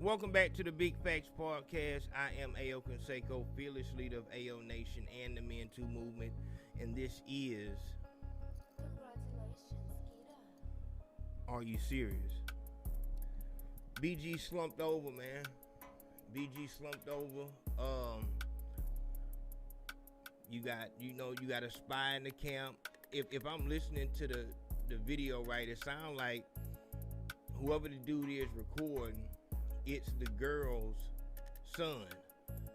Welcome back to the Big Facts Podcast. I am A.O. Consaco, fearless leader of A.O. Nation and the Men Too movement, and this is Congratulations, Gita. Are You Serious? BG slumped over, man. BG slumped over. You got a spy in the camp. If I'm listening to the video right, it sounds like whoever the dude is recording, it's the girl's son,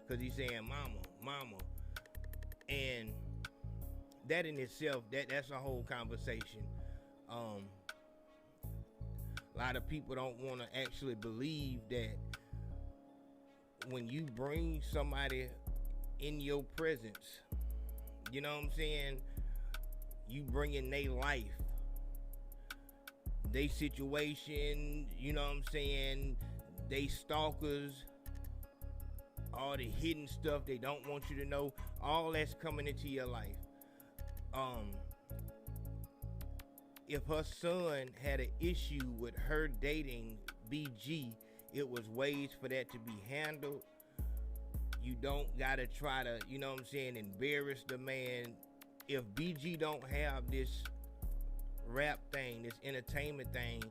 because he's saying mama, and that in itself, that's a whole conversation. A lot of people don't want to actually believe that when you bring somebody in your presence, you know what I'm saying, you bring in their life, they situation, you know what I'm saying, they stalkers, all the hidden stuff they don't want you to know, all that's coming into your life. If her son had an issue with her dating BG, it was ways for that to be handled. You don't gotta try to, you know what I'm saying, embarrass the man. If BG don't have this rap thing, this entertainment thing,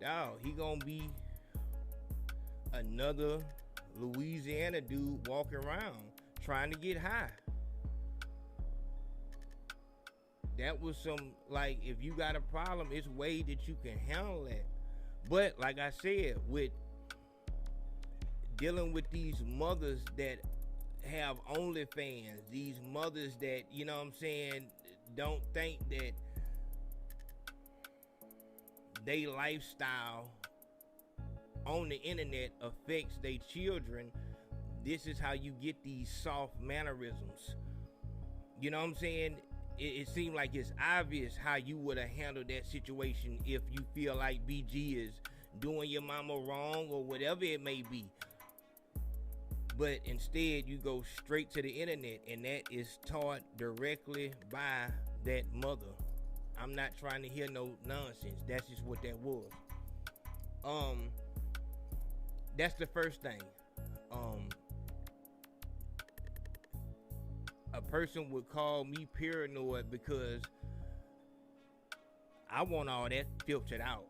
dawg, he gonna be another Louisiana dude walking around trying to get high. That was some, like, if you got a problem, it's a way that you can handle that. But like I said, with dealing with these mothers that have OnlyFans, these mothers that, you know what I'm saying, don't think that they lifestyle on the internet affects their children, this is how you get these soft mannerisms. You know what I'm saying? It seemed like it's obvious how you would have handled that situation if you feel like BG is doing your mama wrong or whatever it may be. But instead, you go straight to the internet, and that is taught directly by that mother. I'm not trying to hear no nonsense. That's just what that was. That's the first thing. A person would call me paranoid because I want all that filtered out.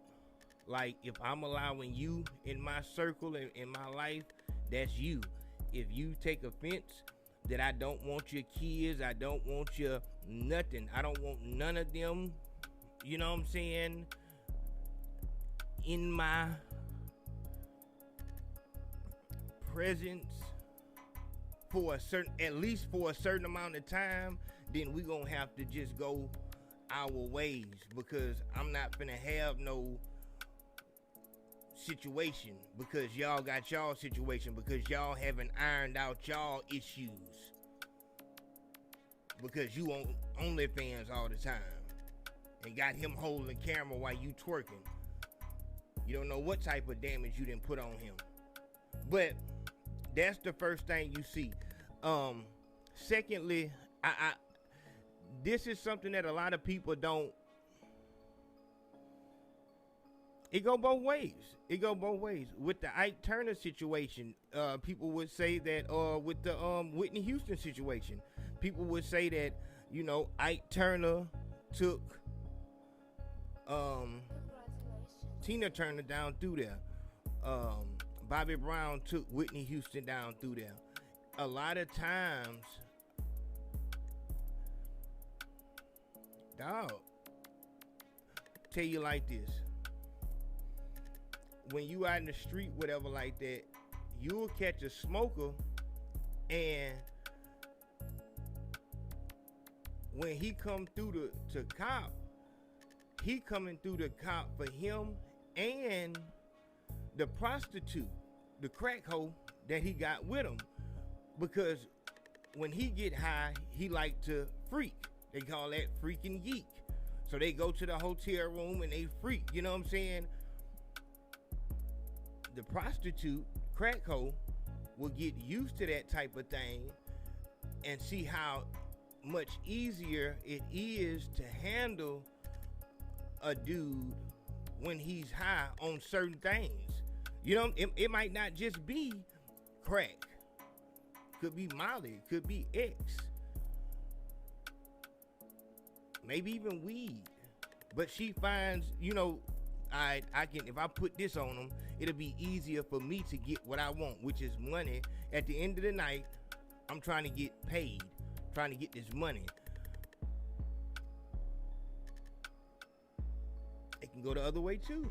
Like, if I'm allowing you in my circle and in my life, that's you. If you take offense that I don't want your kids, I don't want your nothing, I don't want none of them, you know what I'm saying, in my presence for at least for a certain amount of time, then we gonna have to just go our ways, because I'm not finna have no situation, because y'all got y'all situation, because y'all haven't ironed out y'all issues, because you on OnlyFans all the time and got him holding the camera while you twerking. You don't know what type of damage you didn't put on him. But that's the first thing you see. Secondly, I this is something that a lot of people don't. It go both ways. With the Ike Turner situation, people would say that, with the Whitney Houston situation, people would say that, you know, Ike Turner took Tina Turner down through there. Bobby Brown took Whitney Houston down through there. A lot of times, dog, tell you like this. When you out in the street, whatever like that, you'll catch a smoker, and when he come through the cop, he coming through the cop for him and the prostitute, the crack hoe that he got with him. Because when he get high, he like to freak. They call that freaking geek. So they go to the hotel room and they freak, you know what I'm saying? The prostitute, crack hoe, will get used to that type of thing and see how much easier it is to handle a dude when he's high on certain things. You know, it might not just be crack. Could be Molly, could be X. Maybe even weed. But she finds, you know, I can, if I put this on them, it'll be easier for me to get what I want, which is money. At the end of the night, I'm trying to get paid, trying to get this money. It can go the other way too.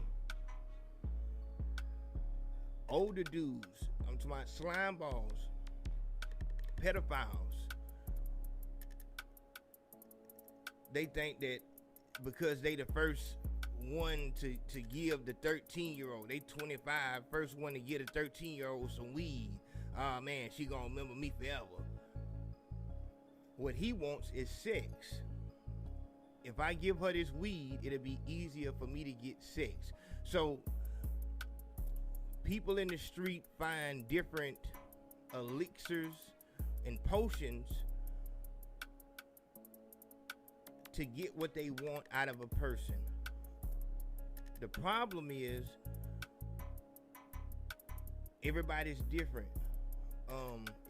Older dudes, I'm talking about slime balls, pedophiles. They think that because they the first one to give the 13-year-old, they 25, first one to get a 13-year-old some weed. Oh man, she gonna remember me forever. What he wants is sex. If I give her this weed, it'll be easier for me to get sex. So people in the street find different elixirs and potions to get what they want out of a person. The problem is everybody's different.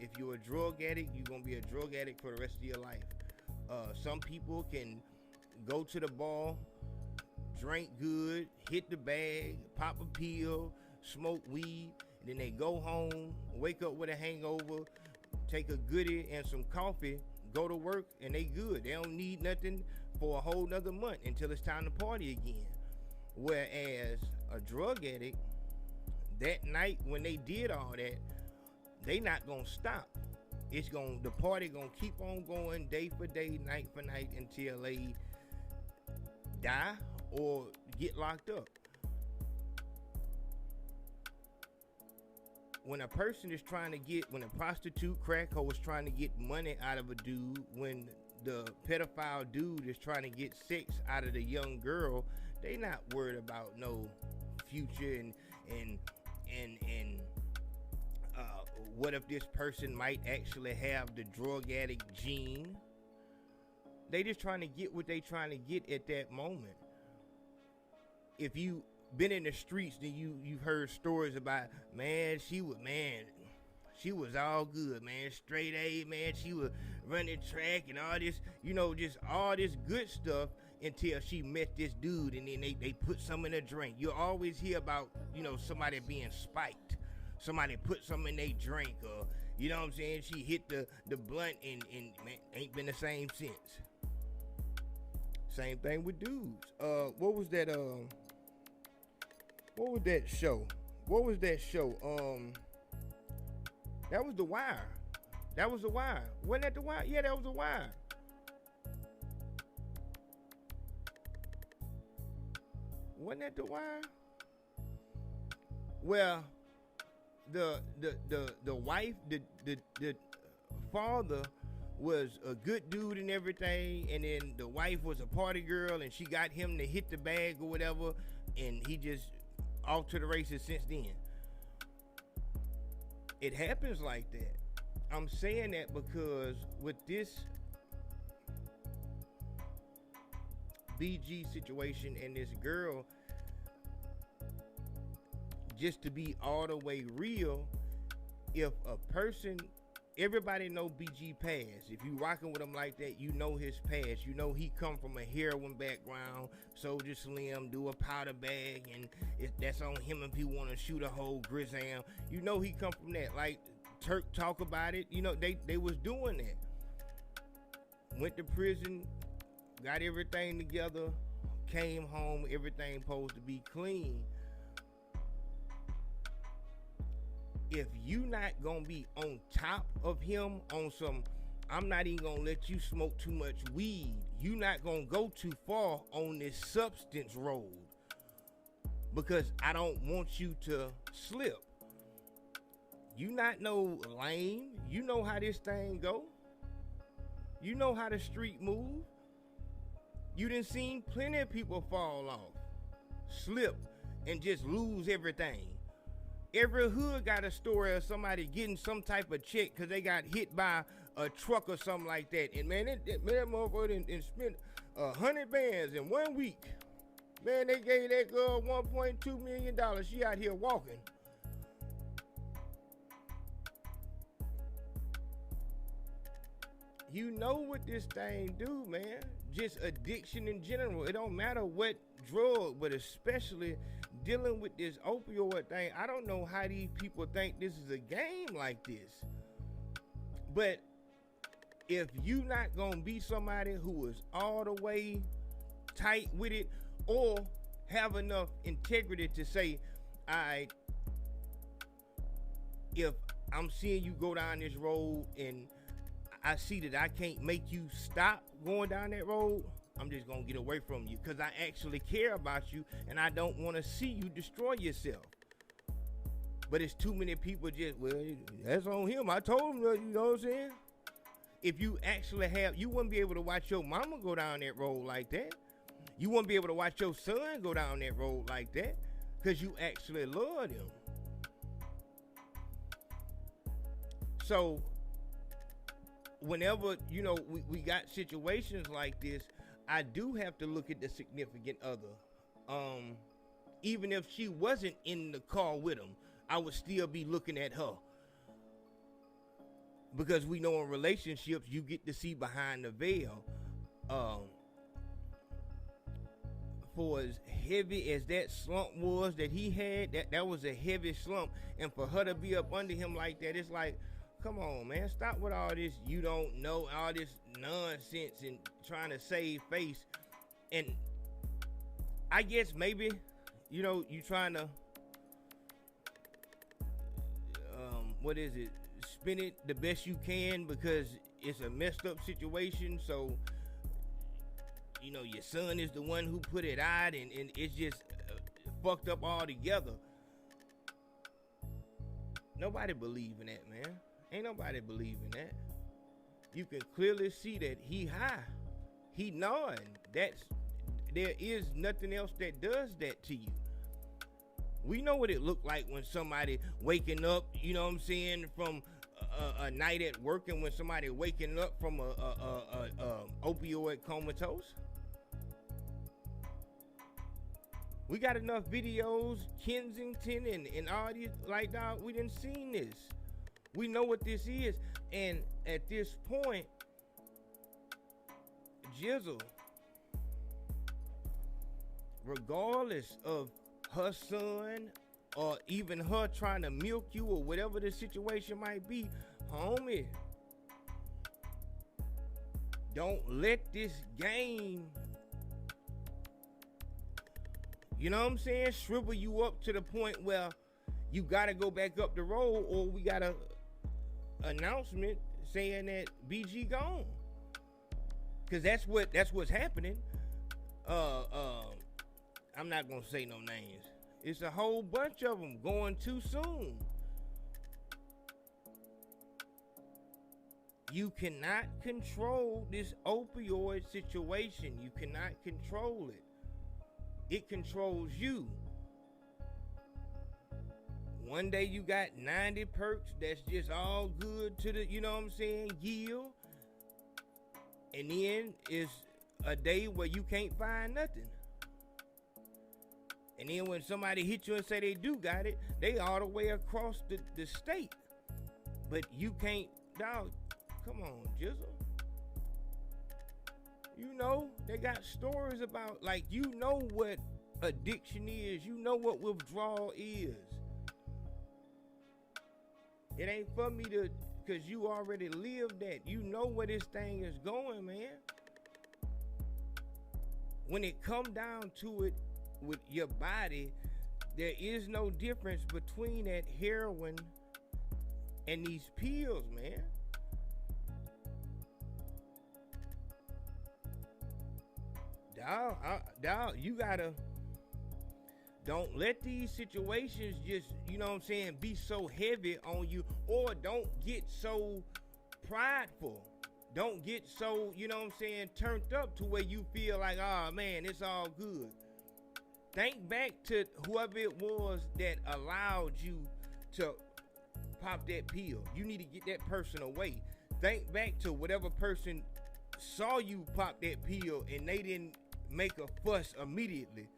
If you're a drug addict, you're gonna be a drug addict for the rest of your life. Some people can go to the bar, drink good, hit the bag, pop a pill, smoke weed, and then they go home, wake up with a hangover, take a goodie and some coffee, go to work, and they good. They don't need nothing for a whole nother month until it's time to party again. Whereas a drug addict, that night when they did all that, they not gonna stop. The party gonna keep on going day for day, night for night until they die or get locked up. When a person is trying to get, when a prostitute, crack hoe is trying to get money out of a dude, when the pedophile dude is trying to get sex out of the young girl, they not worried about no future and what if this person might actually have the drug addict gene. They just trying to get what they trying to get at that moment. If you been in the streets, then you've heard stories about, man, she was all good, man, straight A, man, she was running track and all this, you know, just all this good stuff until she met this dude, and then they put some in a drink. You always hear about, you know, somebody being spiked. Somebody put some in their drink, or, you know what I'm saying, she hit the blunt and man, ain't been the same since. Same thing with dudes. What was that show? That was The Wire. Wasn't that The Wire? Yeah, that was The Wire. Wasn't that The Wire? Well, the wife, the father was a good dude and everything, and then the wife was a party girl, and she got him to hit the bag or whatever, and he just off to the races since then. It happens like that. I'm saying that because with this BG situation and this girl, just to be all the way real, if a person, everybody know BG past. If you rocking with him like that, you know his past. You know he come from a heroin background, Soldier Slim, do a powder bag, and that's on him if he want to shoot a whole Grizzam. You know he come from that. Like Turk talk about it. You know they was doing that. Went to prison, got everything together, came home, everything supposed to be clean. If you not gonna be on top of him on some, I'm not even gonna let you smoke too much weed, you not gonna go too far on this substance road because I don't want you to slip. You not no lame. You know how this thing go. You know how the street move. You done seen plenty of people fall off, slip, and just lose everything. Every hood got a story of somebody getting some type of check because they got hit by a truck or something like that. And man, that motherfucker and spent 100 bands in 1 week. Man, they gave that girl $1.2 million. She out here walking. You know what this thing do, man. Just addiction in general. It don't matter what drug, but especially dealing with this opioid thing. I don't know how these people think this is a game like this. But if you not gonna be somebody who is all the way tight with it, or have enough integrity to say, all right, if I'm seeing you go down this road and I see that I can't make you stop going down that road, I'm just gonna get away from you because I actually care about you and I don't want to see you destroy yourself. But it's too many people just, well, that's on him. I told him, you know what I'm saying? If you actually have, you wouldn't be able to watch your mama go down that road like that. You wouldn't be able to watch your son go down that road like that because you actually love him. So whenever, you know, we got situations like this, I do have to look at the significant other. Even if she wasn't in the car with him, I would still be looking at her. Because we know in relationships, you get to see behind the veil. For as heavy as that slump was that he had, that was a heavy slump. And for her to be up under him like that, it's like, come on, man, stop with all this you don't know, all this nonsense and trying to save face. And I guess maybe, you know, you trying to, what is it, spin it the best you can because it's a messed up situation. So, you know, your son is the one who put it out and it's just fucked up altogether. There believe in that, man. Ain't nobody believing that. You can clearly see that he high. He gnawing. There is nothing else that does that to you. We know what it looked like when somebody waking up, you know what I'm saying, from a night at work, and when somebody waking up from a opioid comatose. We got enough videos, Kensington and all these, like, dog, we done seen this. We know what this is. And at this point, Jizzle, regardless of her son or even her trying to milk you or whatever the situation might be, homie, don't let this game, you know what I'm saying, shrivel you up to the point where you gotta go back up the road, or we got a announcement saying that BG gone. Cause that's what's happening. I'm not gonna say no names. It's a whole bunch of them going too soon. You cannot control this opioid situation. You cannot control it. It controls you. One day you got 90 perks that's just all good to the, you know what I'm saying, yield. And then it's a day where you can't find nothing. And then when somebody hit you and say they do got it, they all the way across the state. But you can't, dog, come on, Jizzle. You know, they got stories about, like, you know what addiction is. You know what withdrawal is. It ain't for me to, because you already lived that. You know where this thing is going, man. When it come down to it with your body, there is no difference between that heroin and these pills, man. Dog, you gotta, don't let these situations just, you know what I'm saying, be so heavy on you, or don't get so prideful. Don't get so, you know what I'm saying, turned up to where you feel like, oh man, it's all good. Think back to whoever it was that allowed you to pop that pill. You need to get that person away. Think back to whatever person saw you pop that pill and they didn't make a fuss immediately.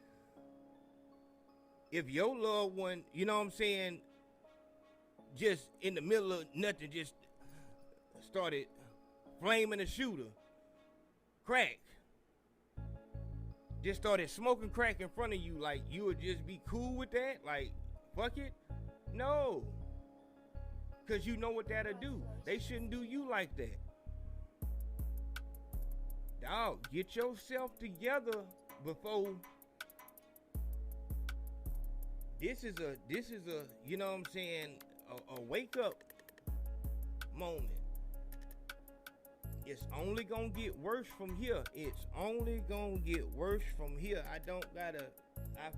If your loved one, you know what I'm saying, just in the middle of nothing, just started flaming a shooter, crack. Just started smoking crack in front of you, like you would just be cool with that? Like, fuck it? No. Because you know what that'll do. They shouldn't do you like that. Dog, get yourself together before. This is a, you know what I'm saying, a wake up moment. It's only gonna get worse from here. It's only gonna get worse from here. I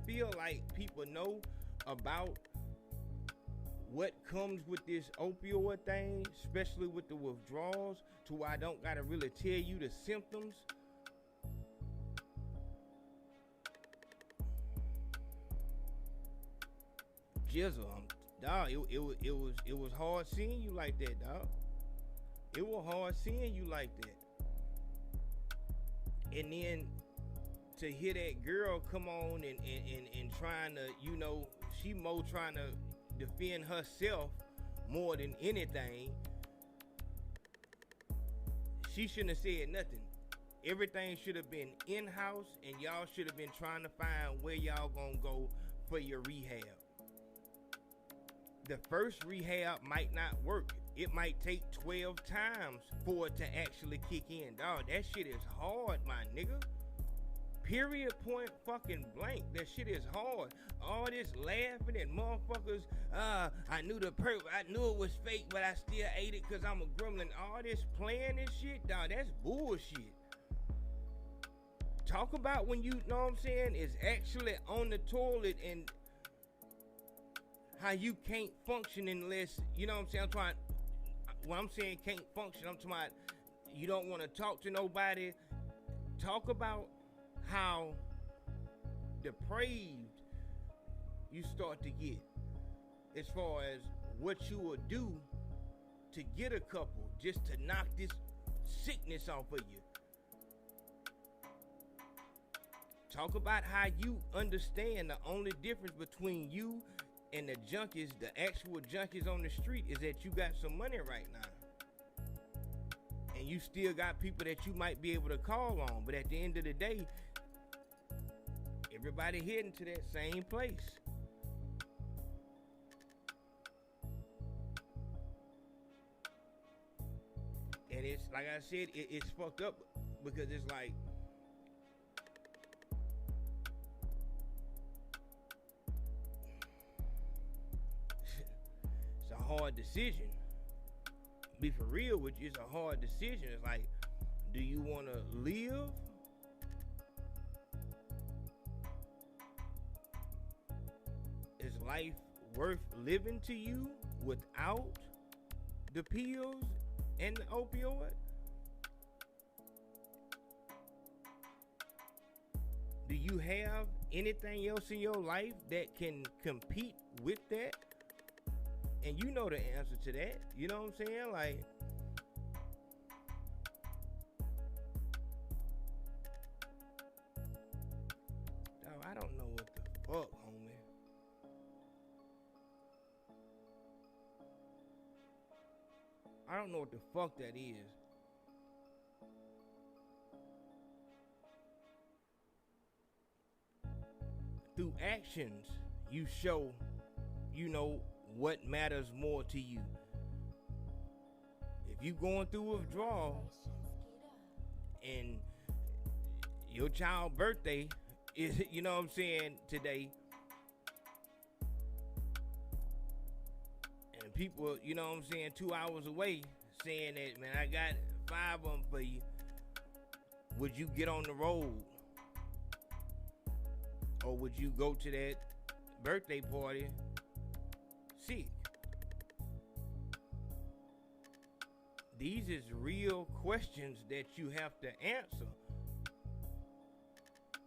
feel like people know about what comes with this opioid thing, especially with the withdrawals, to where I don't gotta really tell you the symptoms. Jizzle, dog, it was hard seeing you like that, dog. It was hard seeing you like that. And then to hear that girl come on and trying to, you know, she more trying to defend herself more than anything. She shouldn't have said nothing. Everything should have been in-house, and y'all should have been trying to find where y'all gonna go for your rehab. The first rehab might not work. It might take 12 times for it to actually kick in. Dog, that shit is hard, my nigga. Period, point, fucking blank. That shit is hard. All this laughing and motherfuckers, I knew it was fake, but I still ate it because I'm a gremlin. All this playing and shit, dog, that's bullshit. Talk about when you know what I'm saying, is actually on the toilet and how you can't function unless, you know what I'm saying, when I'm saying can't function, I'm talking about you don't want to talk to nobody. Talk about how depraved you start to get as far as what you will do to get a couple just to knock this sickness off of you. Talk about how you understand the only difference between you and the junkies, the actual junkies on the street, is that you got some money right now. And you still got people that you might be able to call on. But at the end of the day, everybody heading to that same place. And it's, like I said, it's fucked up because it's like, hard decision. Be for real with you, it's a hard decision. It's like, do you want to live? Is life worth living to you without the pills and the opioid? Do you have anything else in your life that can compete with that? And you know the answer to that. You know what I'm saying? Like, dog, I don't know what the fuck, homie. I don't know what the fuck that is. Through actions, you show, you know, what matters more to you. If you going through withdrawal and your child's birthday is, you know what I'm saying, today, and people, you know what I'm saying, 2 hours away saying that, man, I got 5 of them for you, would you get on the road? Or would you go to that birthday party sick? These is real questions that you have to answer.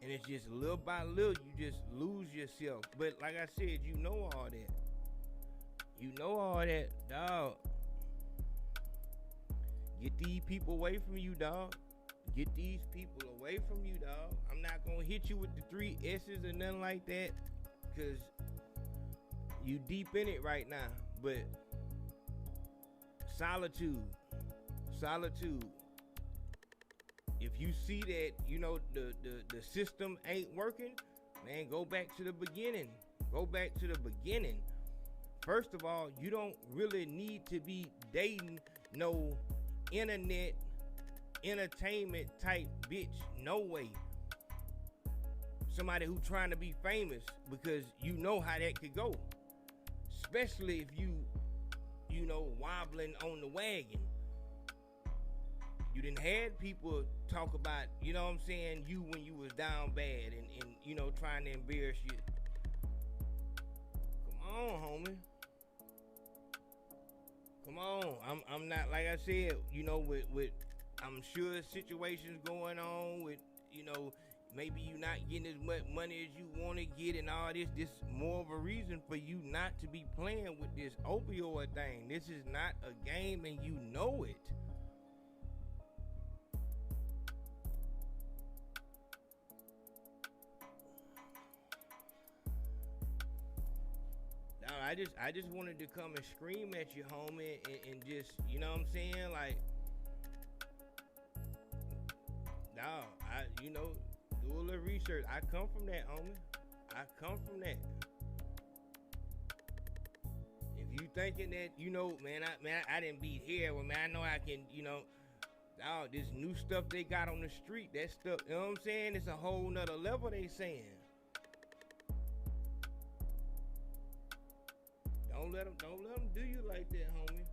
And it's just little by little, you just lose yourself. But like I said, you know all that. You know all that, dog. Get these people away from you, dog. Get these people away from you, dog. I'm not gonna hit you with the 3 S's or nothing like that, because you deep in it right now. But solitude. If you see that, the system ain't working, man, go back to the beginning. Go back to the beginning. First of all, you don't really need to be dating no internet entertainment type bitch. No way. Somebody who trying to be famous, because you know how that could go. Especially if you wobbling on the wagon. You done had people talk about, you when you was down bad and trying to embarrass you. Come on, homie. Come on. I'm not, like I said, with I'm sure situations going on with, maybe you not getting as much money as you want to get and all this. This is more of a reason for you not to be playing with this opioid thing. This is not a game and you know it. No, I just wanted to come and scream at you, homie, and just, you know what I'm saying? Like, no, do a little research. I come from that, homie. I come from that. If you thinking that, I didn't beat here, well, man, I know I can, this new stuff they got on the street, that stuff, you know what I'm saying? It's a whole nother level, they saying. Don't let them do you like that, homie.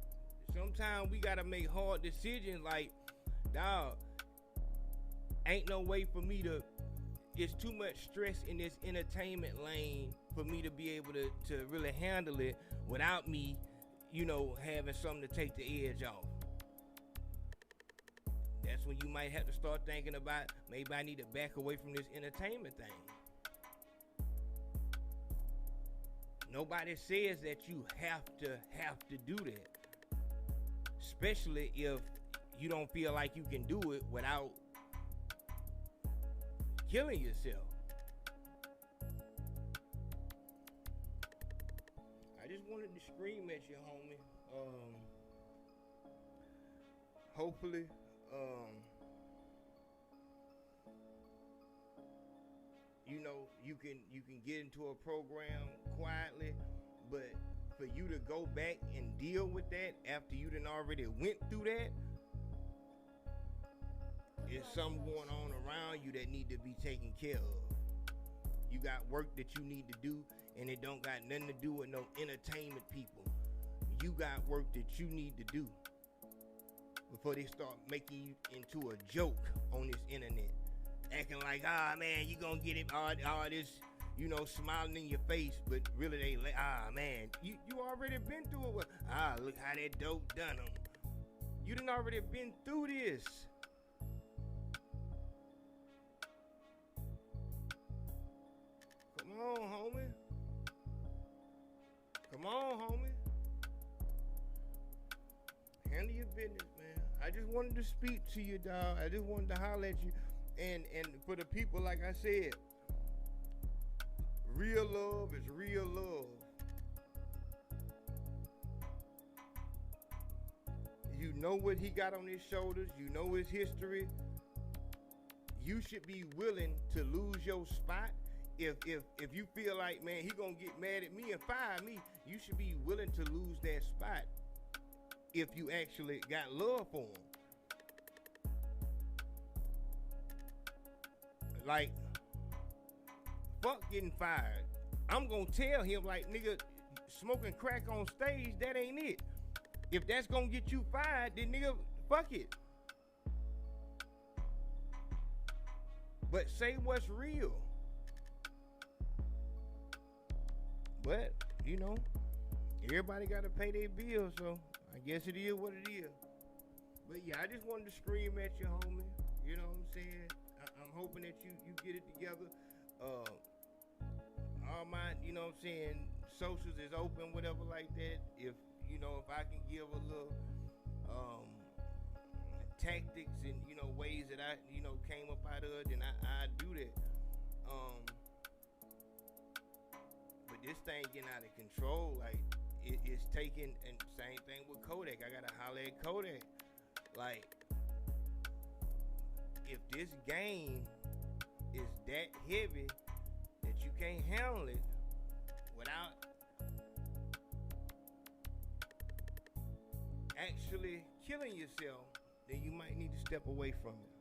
Sometimes we gotta make hard decisions. Like, dog, ain't no way for me to. It's too much stress in this entertainment lane for me to be able to really handle it without me, having something to take the edge off. That's when you might have to start thinking about, maybe I need to back away from this entertainment thing. Nobody says that you have to do that. Especially if you don't feel like you can do it without killing yourself. I just wanted to scream at you, homie. Hopefully, you can get into a program quietly, but for you to go back and deal with that after you done already went through that, there's something going on around you that need to be taken care of. You got work that you need to do, and it don't got nothing to do with no entertainment people. You got work that you need to do before they start making you into a joke on this internet. Acting like, man, you gonna get it, all this, smiling in your face, but really they like, man, you already been through it. Look how that dope done them. You done already been through this. Come on, homie. Come on, homie. Handle your business, man. I just wanted to speak to you, dog. I just wanted to holler at you. And for the people, like I said, real love is real love. You know what he got on his shoulders. You know his history. You should be willing to lose your spot. If you feel like, man, he gonna get mad at me and fire me, you should be willing to lose that spot if you actually got love for him. Like, fuck getting fired. I'm gonna tell him, like, nigga, smoking crack on stage, that ain't it. If that's gonna get you fired, then nigga, fuck it. But say what's real. But, everybody gotta pay their bills, so I guess it is what it is. But yeah, I just wanted to scream at you, homie. You know what I'm saying? I'm hoping that you get it together. All my, socials is open, whatever like that. If I can give a little tactics and ways that I came up out of, then I do that. But this thing getting out of control, like it's taking, and same thing with Kodak. I gotta holler at Kodak, like. if this game is that heavy that you can't handle it without actually killing yourself, then you might need to step away from it.